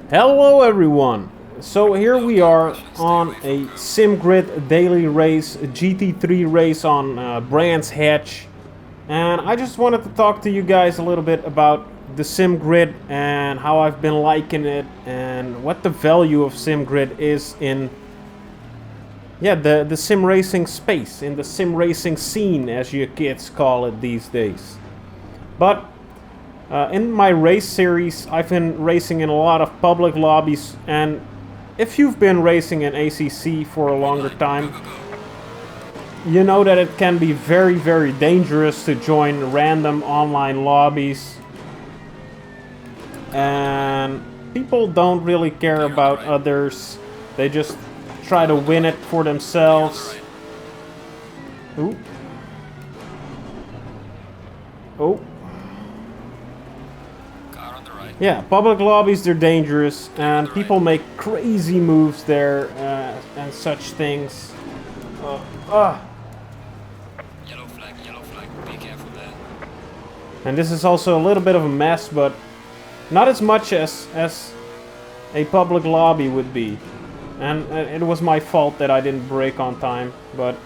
Hello everyone! So here we are on a SimGrid daily race, a GT3 race on Brands Hatch. And I just wanted to talk to you guys a little bit about the SimGrid and how I've been liking it and what the value of SimGrid is in the sim racing space, in the sim racing scene as you kids call it these days. But in my race series, I've been racing in a lot of public lobbies, and if you've been racing in ACC for a longer time, you know that it can be very, very dangerous to join random online lobbies. And people don't really care about others. They just try to win it for themselves. Ooh. Oh. Yeah, public lobbies, they're dangerous, and people make crazy moves there and such things. Yellow flag, be careful there. And this is also a little bit of a mess, but not as much as a public lobby would be. And it was my fault that I didn't brake on time, but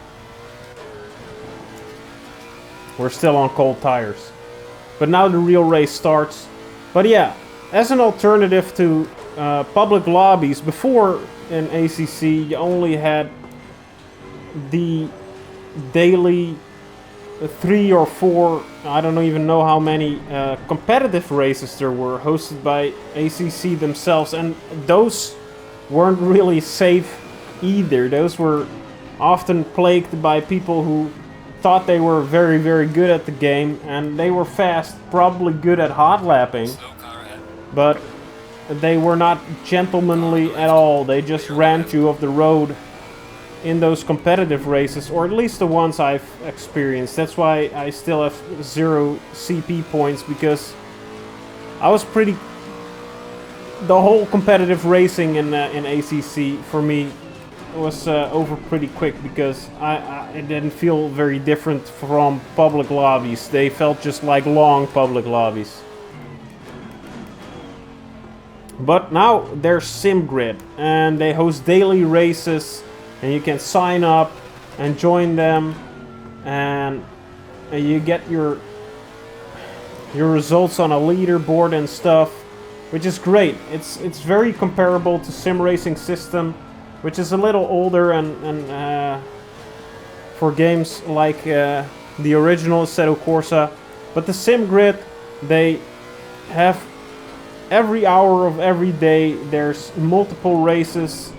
we're still on cold tires. But now the real race starts. But yeah, as an alternative to public lobbies, before in ACC you only had the daily 3 or 4, I don't even know how many competitive races there were, hosted by ACC themselves, and those weren't really safe either. Those were often plagued by people who thought they were very, very good at the game, and they were fast, probably good at hot lapping, but they were not gentlemanly at all. They just ran you off the road in those competitive races, or at least the ones I've experienced. That's why I still have 0 CP points, because I was pretty... The whole competitive racing in ACC for me was over pretty quick, because it didn't feel very different from public lobbies. They felt just like long public lobbies. But now there's SimGrid, and they host daily races, and you can sign up and join them, and you get your results on a leaderboard and stuff, which is great. It's very comparable to Sim Racing System, which is a little older, and for games like the original Assetto Corsa. But the SimGrid, they have every hour of every day there's multiple races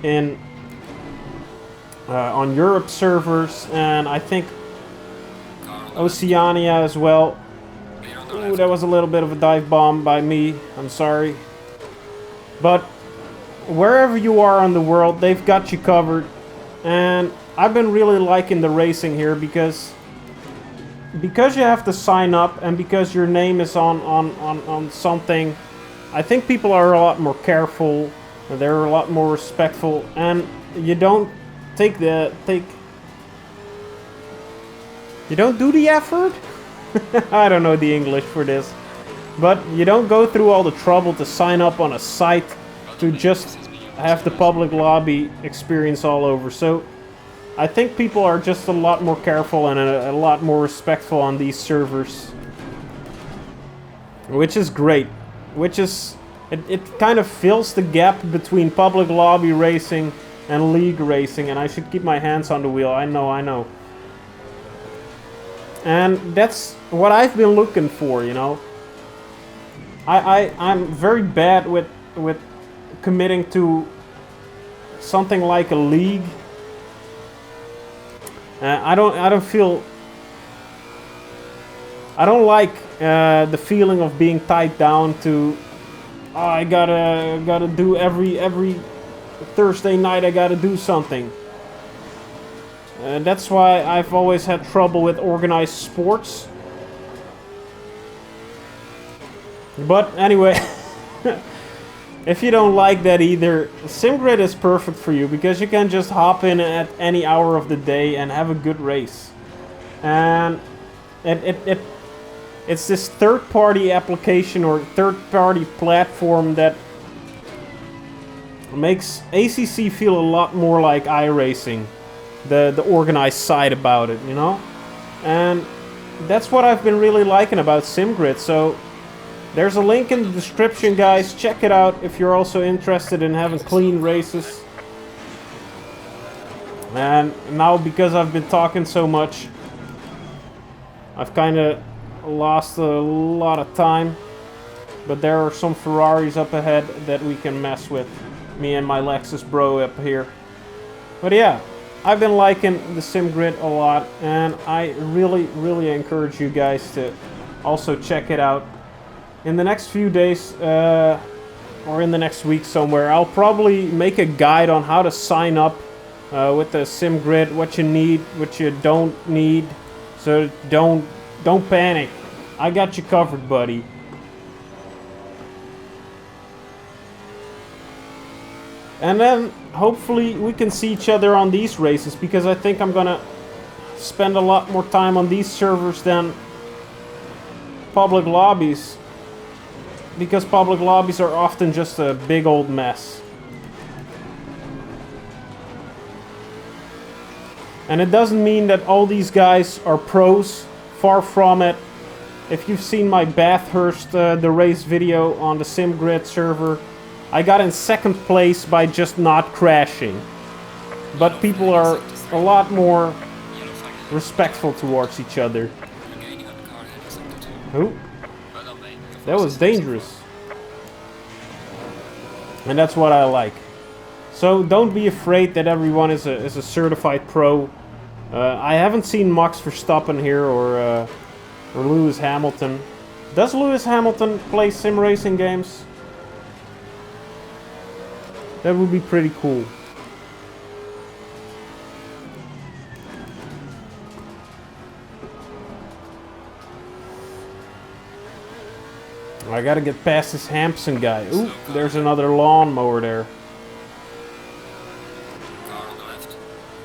in on Europe servers, and I think Oceania as well. Ooh, that was a little bit of a dive bomb by me, I'm sorry. But wherever you are in the world, they've got you covered. And I've been really liking the racing here, because you have to sign up, and because your name is on something, I think people are a lot more careful, they're a lot more respectful, and you don't you don't do the effort? I don't know the English for this. But you don't go through all the trouble to sign up on a site to just have the public lobby experience all over. So I think people are just a lot more careful and a lot more respectful on these servers. Which is great. It kind of fills the gap between public lobby racing and league racing, and I should keep my hands on the wheel. I know. And that's what I've been looking for, you know. I'm very bad with committing to something like a league. I don't like the feeling of being tied down to, oh, I gotta do every Thursday night I gotta do something. That's why I've always had trouble with organized sports. But anyway, if you don't like that either, SimGrid is perfect for you, because you can just hop in at any hour of the day and have a good race. And it's this third-party application or third-party platform that makes ACC feel a lot more like iRacing, the organized side about it, you know? And that's what I've been really liking about SimGrid. So there's a link in the description, guys. Check it out if you're also interested in having clean races. And now, because I've been talking so much, I've kind of lost a lot of time. But there are some Ferraris up ahead that we can mess with. Me and my Lexus bro up here. But yeah, I've been liking the SimGrid a lot. And I really encourage you guys to also check it out. In the next few days, or in the next week somewhere, I'll probably make a guide on how to sign up with the SimGrid, what you need, what you don't need. So don't panic. I got you covered, buddy. And then hopefully we can see each other on these races, because I think I'm gonna spend a lot more time on these servers than public lobbies, because public lobbies are often just a big old mess. And it doesn't mean that all these guys are pros, far from it. If you've seen my Bathurst the race video on the SimGrid server, I got in second place by just not crashing. But people are a lot more respectful towards each other. Who? That was dangerous. And that's what I like. So don't be afraid that everyone is a certified pro. I haven't seen Max Verstappen here or Lewis Hamilton. Does Lewis Hamilton play sim racing games? That would be pretty cool. I gotta get past this Hampson guy. Ooh, there's another lawnmower there. Car on the left.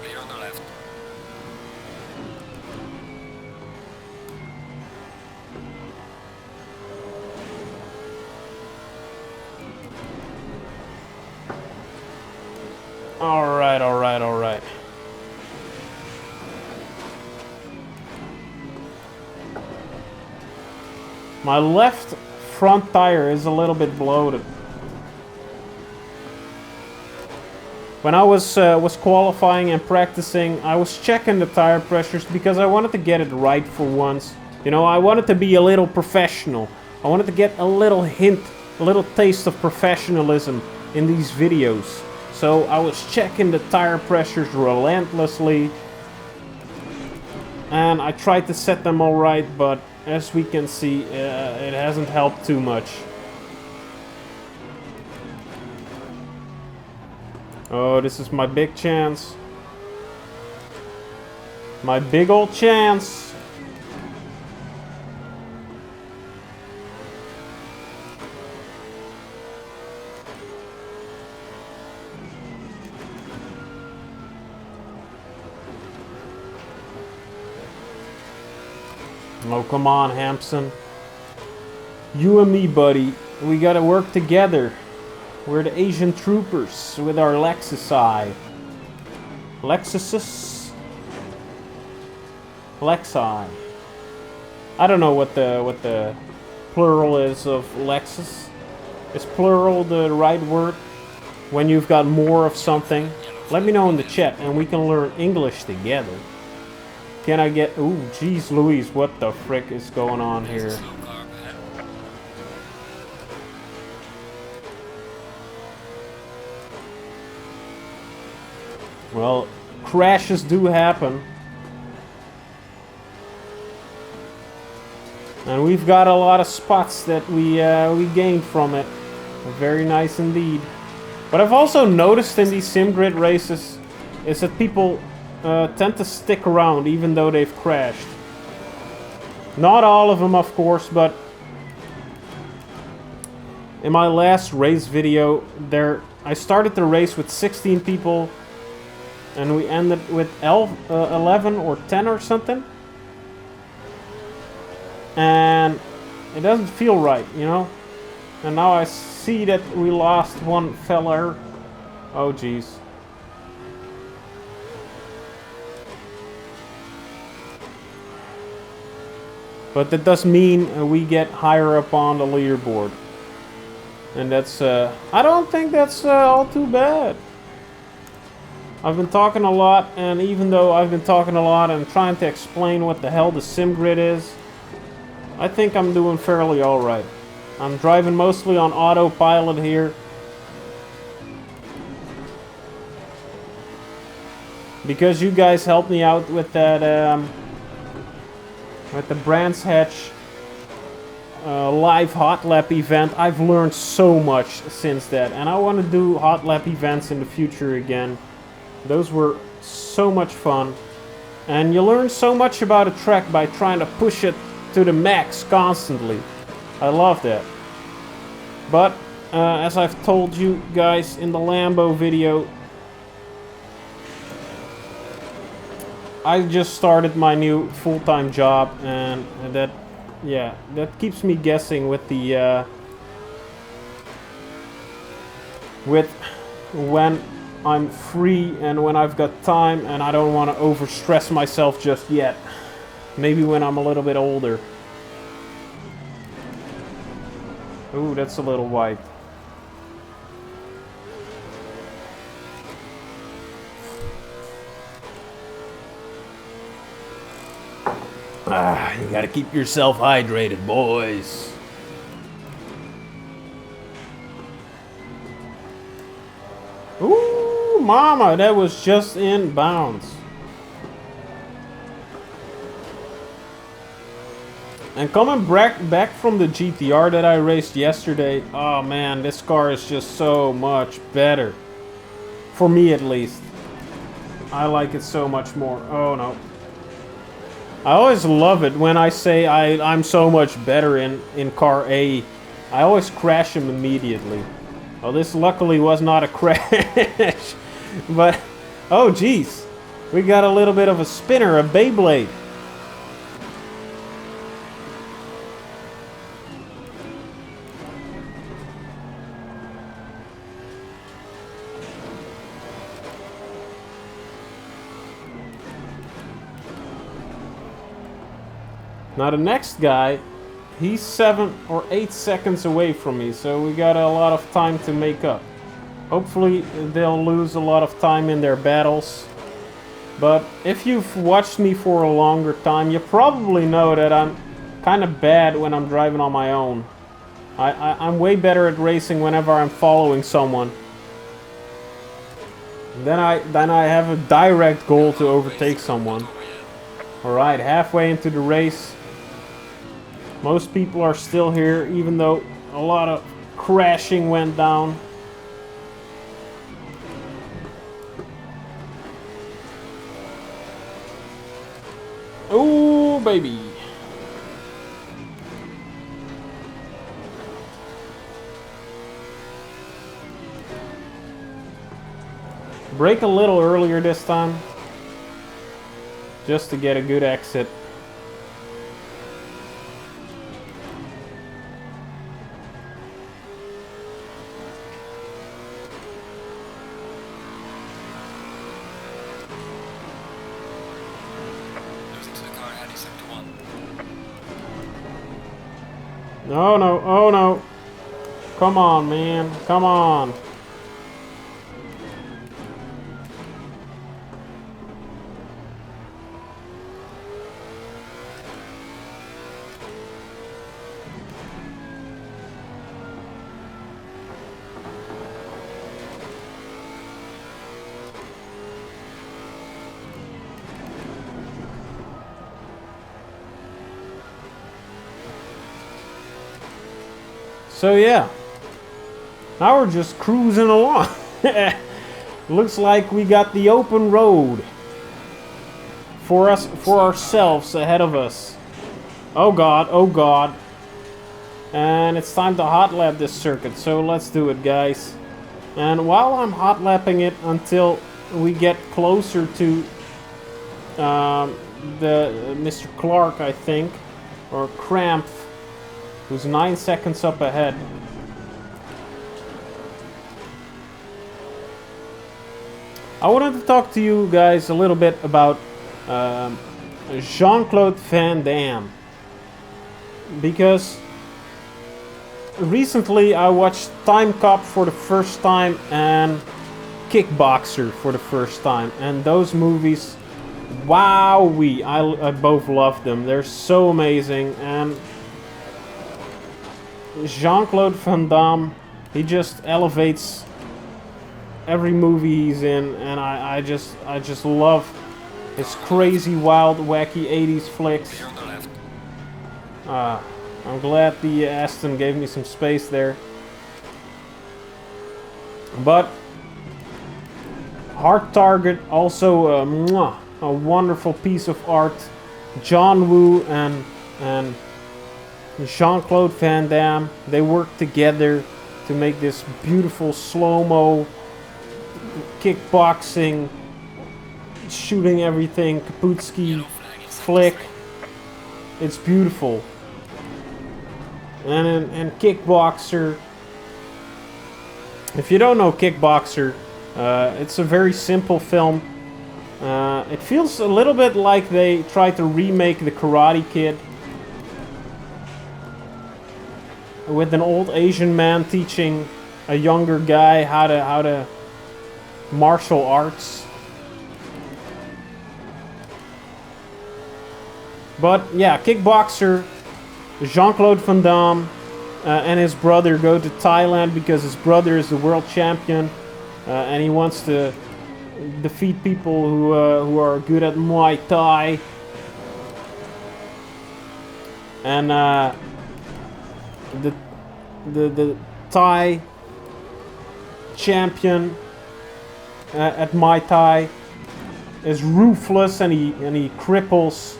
Clear on the left. Alright, alright, alright. My left front tire is a little bit bloated. When I was qualifying and practicing, I was checking the tire pressures because I wanted to get it right for once. You know, I wanted to be a little professional. I wanted to get a little hint, a little taste of professionalism in these videos. So I was checking the tire pressures relentlessly. And I tried to set them all right, but as we can see, it hasn't helped too much. Oh, this is my big chance. My big old chance. Oh, come on, Hampson. You and me, buddy. We gotta work together. We're the Asian troopers with our Lexusi. Lexuses? Lexi. I don't know what the plural is of Lexus. Is plural the right word? When you've got more of something? Let me know in the chat and we can learn English together. Can I get... Ooh, jeez Louise, what the frick is going on here? Well, crashes do happen. And we've got a lot of spots that we gained from it. Very nice indeed. What I've also noticed in these SimGrid races is that people tend to stick around even though they've crashed. Not all of them, of course, but in my last race video, I started the race with 16 people and we ended with 11 or 10 or something. And it doesn't feel right, you know? And now I see that we lost one feller. Oh, jeez. But that does mean we get higher up on the leaderboard. And that's, I don't think that's all too bad. I've been talking a lot, and even though I've been talking a lot and trying to explain what the hell the sim grid is, I think I'm doing fairly alright. I'm driving mostly on autopilot here. Because you guys helped me out with that, with the Brands Hatch live hot lap event. I've learned so much since that, and I want to do hot lap events in the future again. Those were so much fun, and you learn so much about a track by trying to push it to the max constantly. I love that. But as I've told you guys in the Lambo video, I just started my new full-time job, and that, yeah, that keeps me guessing with the with when I'm free and when I've got time, and I don't want to overstress myself just yet. Maybe when I'm a little bit older. Ooh, that's a little white. Ah, you gotta keep yourself hydrated, boys. Ooh, mama, that was just in bounds. And coming back from the GTR that I raced yesterday, oh man, this car is just so much better. For me at least. I like it so much more. Oh no. I always love it when I say I'm so much better in car A. I always crash him immediately. Well, this luckily was not a crash. But, oh geez. We got a little bit of a spinner, a Beyblade. Now the next guy, he's 7 or 8 seconds away from me, so we got a lot of time to make up. Hopefully they'll lose a lot of time in their battles. But if you've watched me for a longer time, you probably know that I'm kind of bad when I'm driving on my own. I'm way better at racing whenever I'm following someone. Then I have a direct goal to overtake someone. Alright, halfway into the race. Most people are still here, even though a lot of crashing went down. Ooh, baby. Brake a little earlier this time, just to get a good exit. No, no, oh no. Come on, man. Come on. So yeah, now we're just cruising along. Looks like we got the open road for ourselves ahead of us. Oh god, oh god. And it's time to hot lap this circuit, so let's do it, guys. And while I'm hot lapping it until we get closer to the Mr. Clark, I think, or Cramp, who's 9 seconds up ahead. I wanted to talk to you guys a little bit about Jean-Claude Van Damme. Because recently I watched Time Cop for the first time and Kickboxer for the first time. And those movies, wowee, I both love them. They're so amazing. And Jean-Claude Van Damme, he just elevates every movie he's in, and I just love his crazy, wild, wacky 80s flicks. Be on the left. I'm glad the Aston gave me some space there. But Hard Target, also a wonderful piece of art. John Woo and Jean-Claude Van Damme, they worked together to make this beautiful slow-mo kickboxing, shooting everything, Kaputski flick. It's beautiful. And Kickboxer, if you don't know Kickboxer, it's a very simple film. It feels a little bit like they tried to remake The Karate Kid, with an old Asian man teaching a younger guy how to martial arts. But yeah, Kickboxer, Jean-Claude Van Damme and his brother go to Thailand because his brother is the world champion, and he wants to defeat people who are good at Muay Thai. And the Thai champion at Muay Thai is ruthless, and he cripples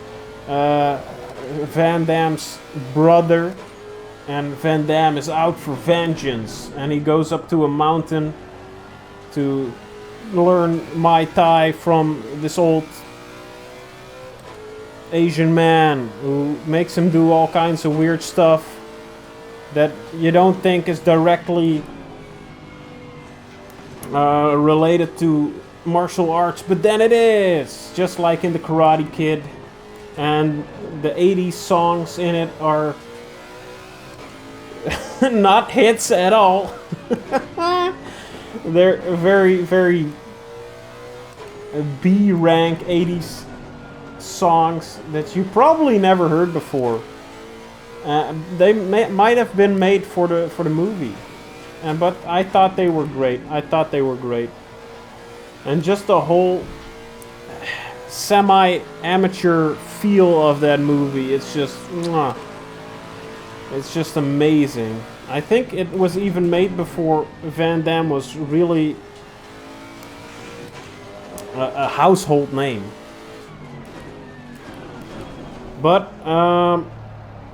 Van Damme's brother, and Van Damme is out for vengeance, and he goes up to a mountain to learn Muay Thai from this old Asian man who makes him do all kinds of weird stuff that you don't think is directly related to martial arts, but then it is, just like in The Karate Kid. And the 80s songs in it are not hits at all. They're very, very B-rank 80s songs that you probably never heard before. They might have been made for the movie, but I thought they were great. And just the whole semi-amateur feel of that movie, it's just amazing. I think it was even made before Van Damme was really a household name. But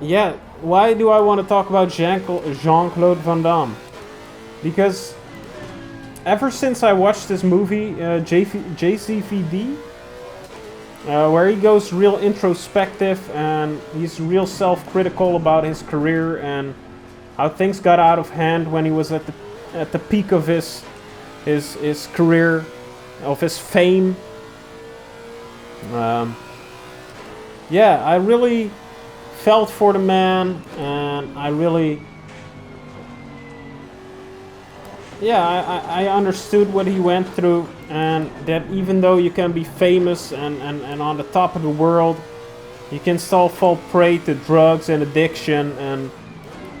yeah, why do I want to talk about Jean-Claude Van Damme? Because ever since I watched this movie, JCVD, where he goes real introspective and he's real self-critical about his career and how things got out of hand when he was at the peak of his career, of his fame. Yeah, I really felt for the man, and I really, I understood what he went through, and that even though you can be famous and on the top of the world, you can still fall prey to drugs and addiction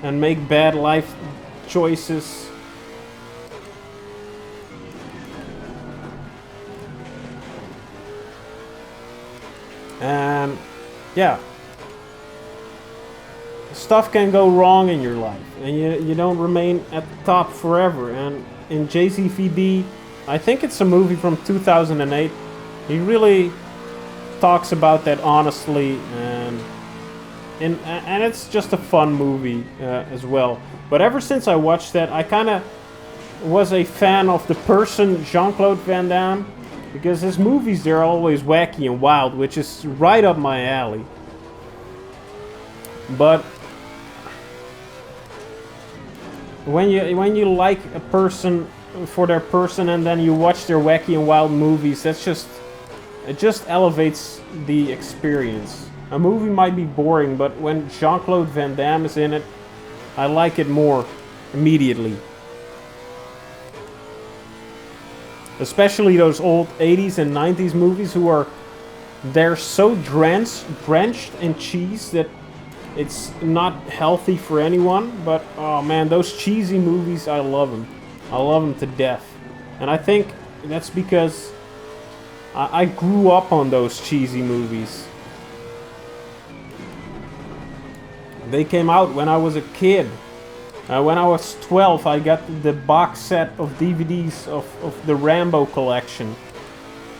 and make bad life choices. And yeah, stuff can go wrong in your life, and you don't remain at the top forever. And in JCVD, I think it's a movie from 2008, he really talks about that honestly, and it's just a fun movie as well. But ever since I watched that, I kind of was a fan of the person Jean-Claude Van Damme, because his movies, they're always wacky and wild, which is right up my alley. But when you like a person for their person, and then you watch their wacky and wild movies. It just elevates the experience. A movie might be boring, but when Jean-Claude Van Damme is in it, I like it more immediately. Especially those old 80s and 90s movies they're so drenched in cheese that it's not healthy for anyone. But oh man, those cheesy movies, I love them. I love them to death. And I think that's because I grew up on those cheesy movies. They came out when I was a kid. When I was 12, I got the box set of DVDs of the Rambo collection.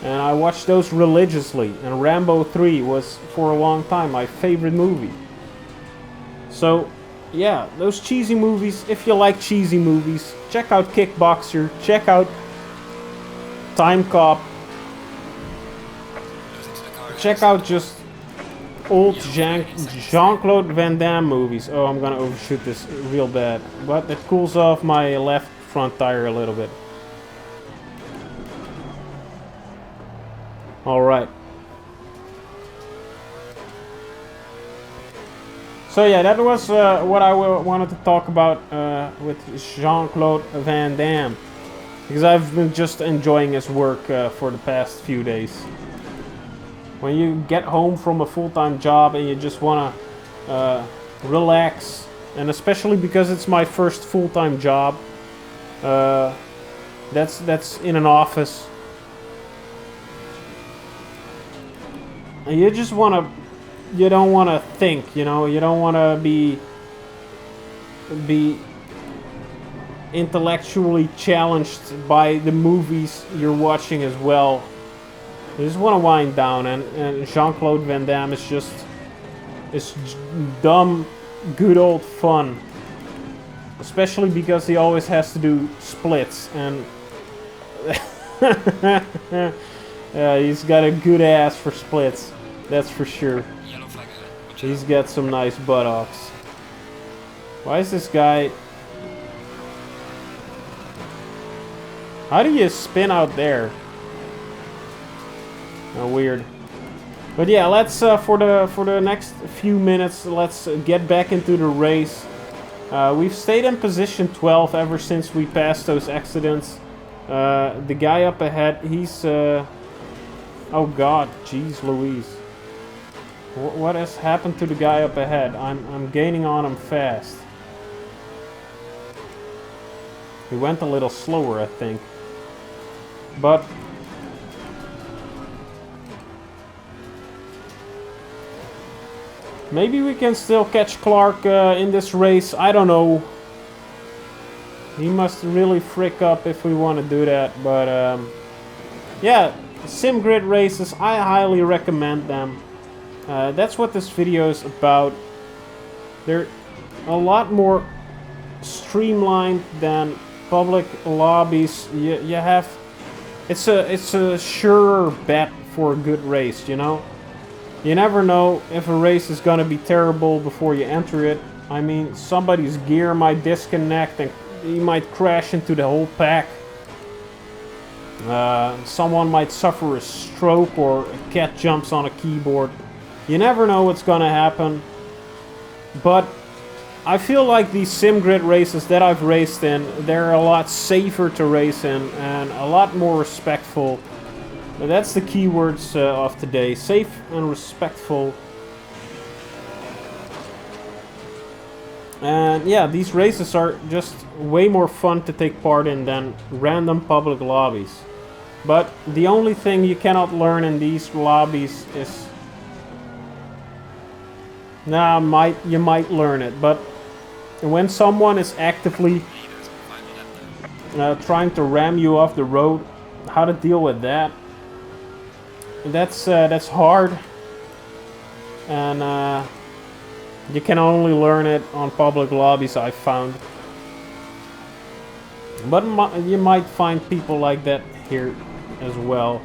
And I watched those religiously. And Rambo 3 was, for a long time, my favorite movie. So, yeah, those cheesy movies, if you like cheesy movies, check out Kickboxer, check out Time Cop. Check out just old Jean-Claude Van Damme movies. Oh, I'm gonna overshoot this real bad. But it cools off my left front tire a little bit. Alright. So yeah, that was what I wanted to talk about with Jean-Claude Van Damme. Because I've been just enjoying his work for the past few days. When you get home from a full-time job and you just want to relax, and especially because it's my first full-time job, that's in an office, and you just want to, you don't want to think, you know, you don't want to be intellectually challenged by the movies you're watching as well. You just want to wind down, and Jean-Claude Van Damme is just it's dumb, good old fun. Especially because he always has to do splits, and yeah, he's got a good ass for splits, that's for sure. He's got some nice buttocks. Why is this guy... How do you spin out there? Oh, weird. But yeah, let's for the next few minutes, let's get back into the race. We've stayed in position 12 ever since we passed those accidents. The guy up ahead, he's oh god, jeez Louise. What has happened to the guy up ahead? I'm gaining on him fast. He went a little slower, I think. But maybe we can still catch Clark in this race. I don't know. He must really frick up if we want to do that. But yeah, sim grid races, I highly recommend them. That's what this video is about. They're a lot more streamlined than public lobbies. You have... It's a surer bet for a good race, you know? You never know if a race is gonna be terrible before you enter it. I mean, somebody's gear might disconnect and he might crash into the whole pack. Someone might suffer a stroke, or a cat jumps on a keyboard. You never know what's gonna happen. But I feel like these sim grid races that I've raced in, they're a lot safer to race in and a lot more respectful. But that's the keywords of today. Safe and respectful. And yeah, these races are just way more fun to take part in than random public lobbies. But the only thing you cannot learn in these lobbies is... you might learn it, but when someone is actively trying to ram you off the road, how to deal with that? That's hard, and you can only learn it on public lobbies, I've found. But you might find people like that here as well.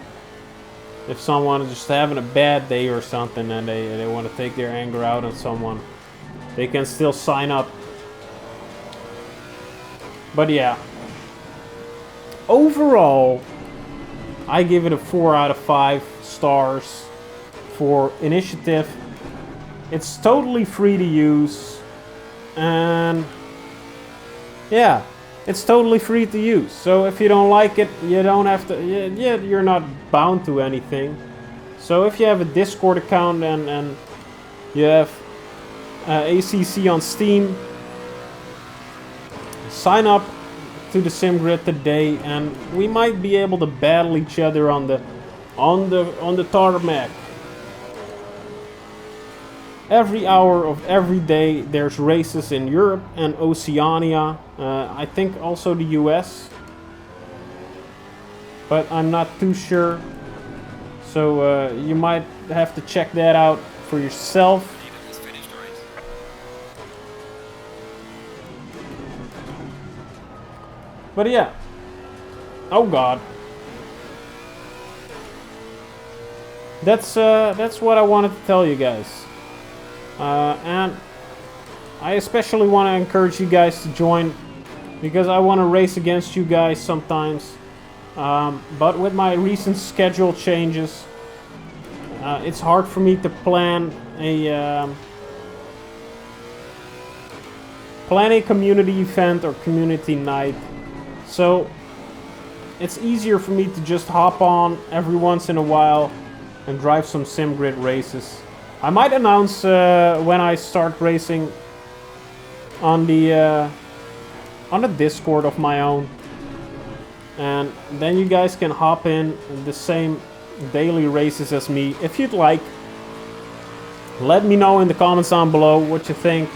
If someone is just having a bad day or something and they want to take their anger out on someone, they can still sign up. But yeah, overall, I give it a 4 out of 5 stars for initiative. It's totally free to use, and yeah, it's totally free to use. So if you don't like it, you don't have to. Yeah, you're not bound to anything. So if you have a Discord account and you have ACC on Steam, sign up to the SimGrid today, and we might be able to battle each other on the tarmac. Every hour of every day there's races in Europe and Oceania, I think also the US, but I'm not too sure, so you might have to check that out for yourself. But yeah, oh god, that's what I wanted to tell you guys. And I especially want to encourage you guys to join, because I want to race against you guys sometimes. But with my recent schedule changes, it's hard for me to plan a community event or community night. So it's easier for me to just hop on every once in a while and drive some SimGrid races. I might announce when I start racing on the Discord of my own, and then you guys can hop in the same daily races as me if you'd like. Let me know in the comments down below what you think.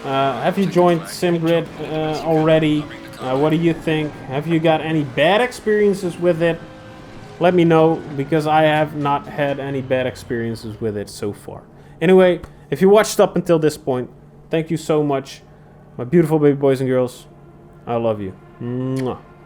Have you joined SimGrid already? What do you think? Have you got any bad experiences with it? Let me know, because I have not had any bad experiences with it so far. Anyway, if you watched up until this point, thank you so much. My beautiful baby boys and girls, I love you. Mwah.